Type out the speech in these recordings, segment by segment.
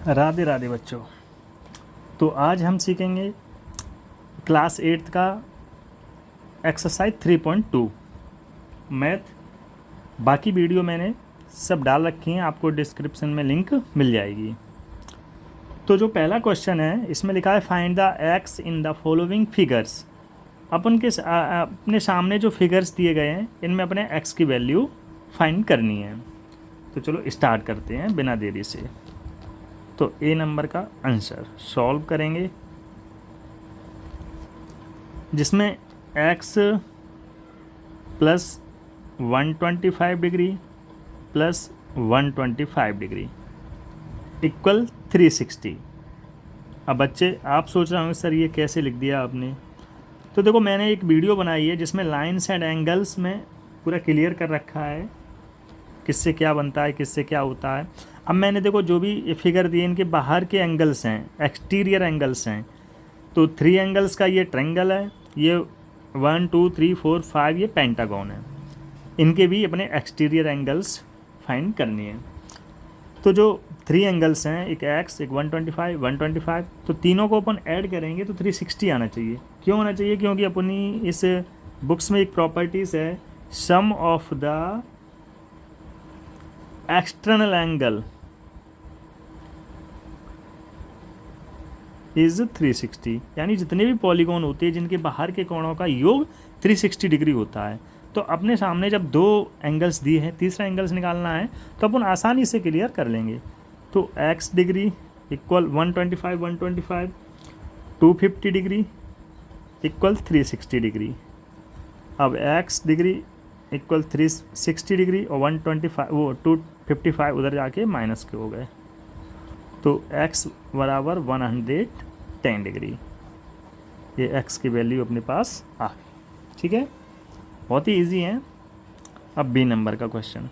राधे राधे बच्चों। तो आज हम सीखेंगे क्लास 8 का एक्सरसाइज 3.2 मैथ। बाकी वीडियो मैंने सब डाल रखी हैं, आपको डिस्क्रिप्शन में लिंक मिल जाएगी। तो जो पहला क्वेश्चन है इसमें लिखा है find the x in the following figures. अपने सामने जो फिगर्स दिए गए हैं इनमें अपने एक्स की वैल्यू फाइंड करनी है। तो चलो स्टार्ट करते हैं बिना देरी से। तो ए नंबर का आंसर सॉल्व करेंगे, जिसमें x plus 125 degree plus 125 degree equal 360। अब बच्चे आप सोच रहे होंगे सर ये कैसे लिख दिया आपने। तो देखो मैंने एक वीडियो बनाई है जिसमें लाइन्स एंड एंगल्स में पूरा क्लियर कर रखा है किससे क्या बनता है, किससे क्या होता है। अब मैंने देखो जो भी फिगर दिए इनके बाहर के एंगल्स हैं, एक्सटीरियर एंगल्स हैं। तो 3 एंगल्स का ये ट्रायंगल है, ये 1 2 3 4 5 ये पेंटागन है। इनके भी अपने एक्सटीरियर एंगल्स फाइंड करनी है। तो जो 3 एंगल्स हैं, एक एक्स, एक 125 125, तो तीनों को अपन ऐड करेंगे तो 360 आना चाहिए। क्यों आना चाहिए? क्योंकि अपनी इस बुक्स में एक प्रॉपर्टीज़ है, sum of the external angle is 360। यानी जितने भी पॉलीगॉन होते हैं जिनके बाहर के कोणों का योग 360 डिग्री होता है। तो अपने सामने जब 2 एंगल्स दिए हैं, तीसरा एंगल्स निकालना है तो अपन आसानी से क्लियर कर लेंगे। तो x degree equal 125 125, 250 degree equal 360 degree. अब x डिग्री इक्वल 360 डिग्री और 125 वो 255 उधर जाके माइनस के हो गए। तो x बराबर 110 डिग्री। ये x की वैल्यू अपने पास आ गई। ठीक है, बहुत ही इजी है। अब बी नंबर का क्वेश्चन।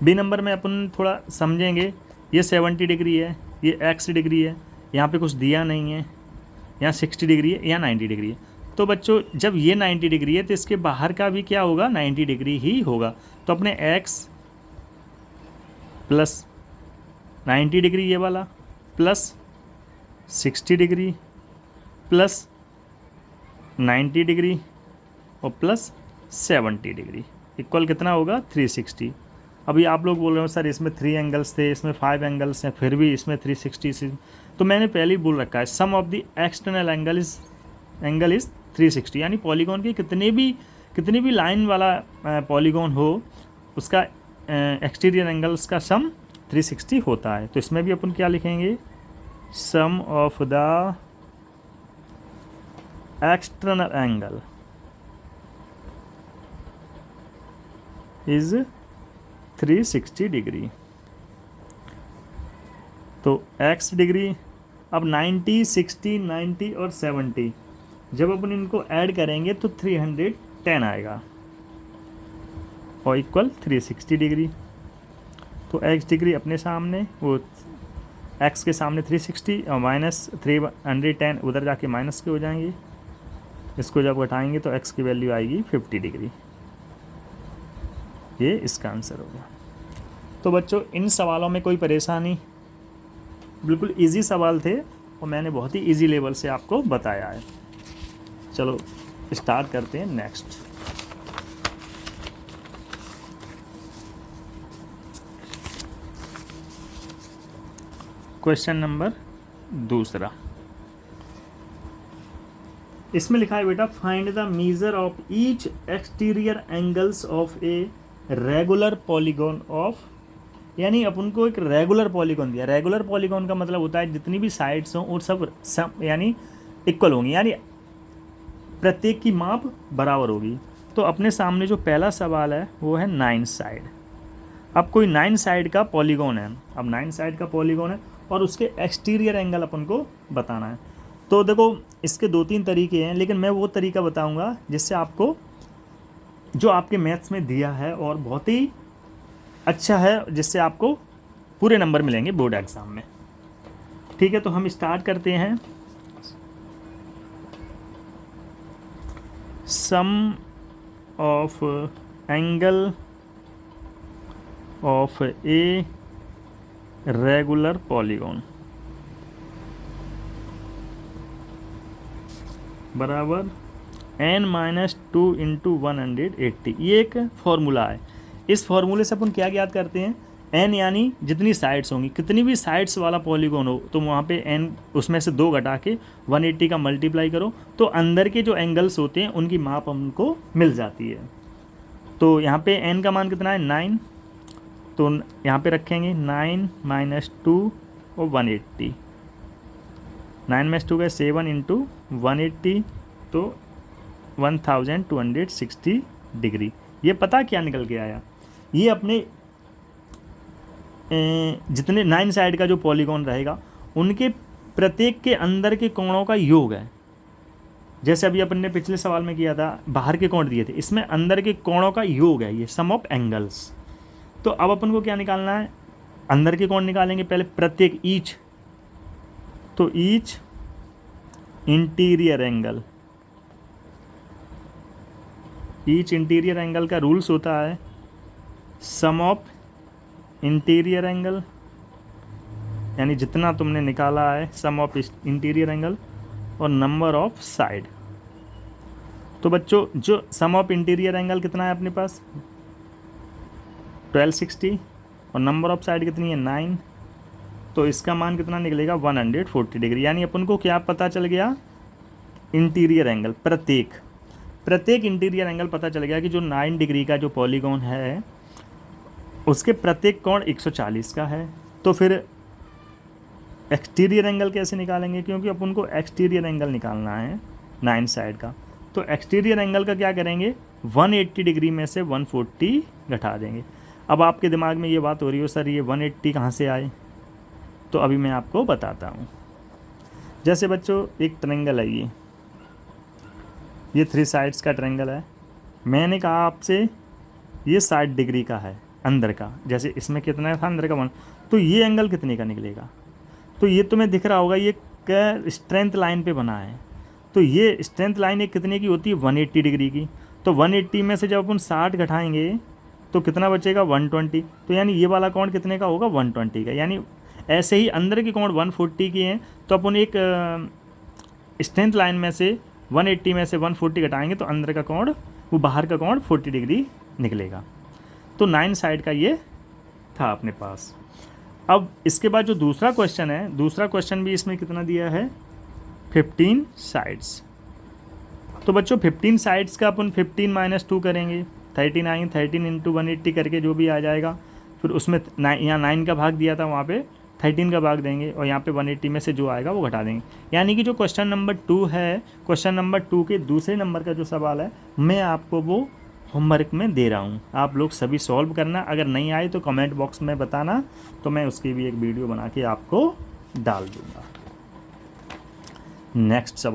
बी नंबर में अपन थोड़ा समझेंगे। ये 70 डिग्री है, ये x डिग्री है, यहाँ पे कुछ दिया नहीं है, यहाँ 60 डिग्री है, यहाँ 90 डिग्री है। तो बच्चों जब ये 90 डिग्री है तो इसके बाहर का भी क्या होगा? 90 डिग्री ही होगा। तो अपने x प्लस 90 डिग्री ये वाला प्लस 60 डिग्री प्लस 90 डिग्री और प्लस 70 डिग्री इक्वल कितना होगा? 360। अभी आप लोग बोल रहे हो सर इसमें 3 एंगल्स थे, इसमें 5 एंगल्स हैं, फिर भी इसमें 360 से। तो मैंने पहले ही बोल रखा है sum of the external angle is 360। यानी पॉलीगॉन के कितनी भी लाइन वाला पॉलीगॉन हो उसका एक्सटीरियर एंगल्स का सम 360 होता है। तो इसमें भी अपन क्या लिखेंगे? Sum of the external angle is 360 degree. तो x डिग्री, अब 90 60 90 और 70 जब अपन इनको ऐड करेंगे तो 310 आएगा और इक्वल 360 डिग्री। तो x डिग्री अपने सामने, वो x के सामने 360 और माइनस 310 उधर जाके माइनस के हो जाएंगे। इसको जब घटाएंगे तो x की वैल्यू आएगी 50 डिग्री। ये इसका आंसर होगा। तो बच्चों इन सवालों में कोई परेशानी, बिल्कुल इजी सवाल थे और मैंने बहुत ही इजी लेवल से आपको बताया है। चलो स्टार्ट करते हैं नेक्स्ट। क्वेश्चन नंबर दूसरा। इसमें लिखा है बेटा find the measure of each exterior angles of a regular polygon of. यानी अपन को एक रेगुलर पॉलीगॉन दिया। रेगुलर पॉलीगॉन का मतलब होता है जितनी भी साइड्स हों और सब यानी इक्वल होंगी, यानी प्रत्येक की माप बराबर होगी। तो अपने सामने जो पहला सवाल है वो है 9 साइड। अब कोई 9 साइड का पॉलीगॉन है, अब 9 साइड का पॉलीगॉन है और उसके एक्सटीरियर एंगल अपन को बताना है। तो देखो इसके 2-3 तरीके हैं, लेकिन मैं वो तरीका बताऊंगा जिससे आपको जो आपके मैथ्स में दिया है और बहुत ही अच्छा है, जिससे आपको पूरे नंबर मिलेंगे बोर्ड एग्ज़ाम में। ठीक है, तो हम स्टार्ट करते हैं। Sum of angle of a regular polygon बराबर n-2 इंटू 180। ये एक फॉर्मूला है। इस फॉर्मूले से अपन क्या याद करते हैं, n यानी जितनी साइड्स होंगी, कितनी भी साइड्स वाला पॉलीगॉन हो तो वहाँ पे n उसमें से 2 घटा के 180 का मल्टीप्लाई करो तो अंदर के जो एंगल्स होते हैं उनकी माप हमको मिल जाती है। तो यहाँ पे n का मान कितना है 9, तो यहाँ पे रखेंगे 9 - 2 और 180। 9 - 2 का 7 इंटू 180 तो 1260 डिग्री। ये पता क्या निकल के आया, ये अपने जितने 9 साइड का जो पॉलीगॉन रहेगा उनके प्रत्येक के अंदर के कोणों का योग है। जैसे अभी अपन ने पिछले सवाल में किया था, बाहर के कोण दिए थे, इसमें अंदर के कोणों का योग है ये, सम ऑफ एंगल्स। तो अब अपन को क्या निकालना है, अंदर के कोण निकालेंगे पहले, प्रत्येक ईच, तो each interior angle, each interior angle का रूल्स होता है सम ऑफ इंटीरियर एंगल, यानी जितना तुमने निकाला है सम ऑफ इंटीरियर एंगल और नंबर ऑफ साइड। तो बच्चों जो सम ऑफ इंटीरियर एंगल कितना है अपने पास 1260 और नंबर ऑफ साइड कितनी है 9, तो इसका मान कितना निकलेगा 140 डिग्री। यानी अपन को क्या पता चल गया, इंटीरियर एंगल, प्रत्येक इंटीरियर एंगल पता चल गया कि जो 9 डिग्री का जो पॉलीगॉन है उसके प्रत्येक कोण 140 का है। तो फिर एक्सटीरियर एंगल कैसे निकालेंगे, क्योंकि अपन को एक्सटीरियर एंगल निकालना है 9 साइड का। तो एक्सटीरियर एंगल का क्या करेंगे, 180 डिग्री में से 140 घटा देंगे। अब आपके दिमाग में ये बात हो रही हो सर ये 180 कहाँ से आए, तो अभी मैं आपको बताता हूँ। जैसे बच्चों एक ट्रायंगल है, ये 3 साइड्स का ट्रायंगल है। मैंने कहा आपसे ये 60 डिग्री का है अंदर का, जैसे इसमें कितना था अंदर का 1, तो ये एंगल कितने का निकलेगा, तो ये तुम्हें दिख रहा होगा ये स्ट्रेंथ लाइन पे बना है। तो ये स्ट्रेंथ लाइन एक कितने की होती है 180 डिग्री की। तो 180 में से जब अपन 60 घटाएंगे तो कितना बचेगा 120। तो यानी ये वाला कोण कितने का होगा 120 का। यानी ऐसे ही अंदर के कोण 140 के हैं, तो अपन एक स्ट्रेंथ लाइन में से 180 में से 140 घटाएंगे तो अंदर का कोण, वो बाहर का कोण 40 डिग्री निकलेगा। तो 9 साइड का ये था अपने पास। अब इसके बाद जो दूसरा क्वेश्चन है, दूसरा क्वेश्चन भी इसमें कितना दिया है 15 साइड्स। तो बच्चों 15 साइड्स का अपन 15 - 2 करेंगे, 39, 13 इंटू 180 करके जो भी आ जाएगा, फिर उसमें यहाँ 9 का भाग दिया था वहाँ पे 13 का भाग देंगे और यहाँ पे 180 में से जो आएगा वो घटा देंगे। यानी कि जो क्वेश्चन नंबर 2 है, क्वेश्चन नंबर 2 के दूसरे नंबर का जो सवाल है मैं आपको वो होमवर्क में दे रहा हूँ, आप लोग सभी सॉल्व करना। अगर नहीं आए तो कमेंट बॉक्स में बताना, तो मैं उसकी भी एक वीडियो बना के आपको डाल दूँगा। नेक्स्ट सवाल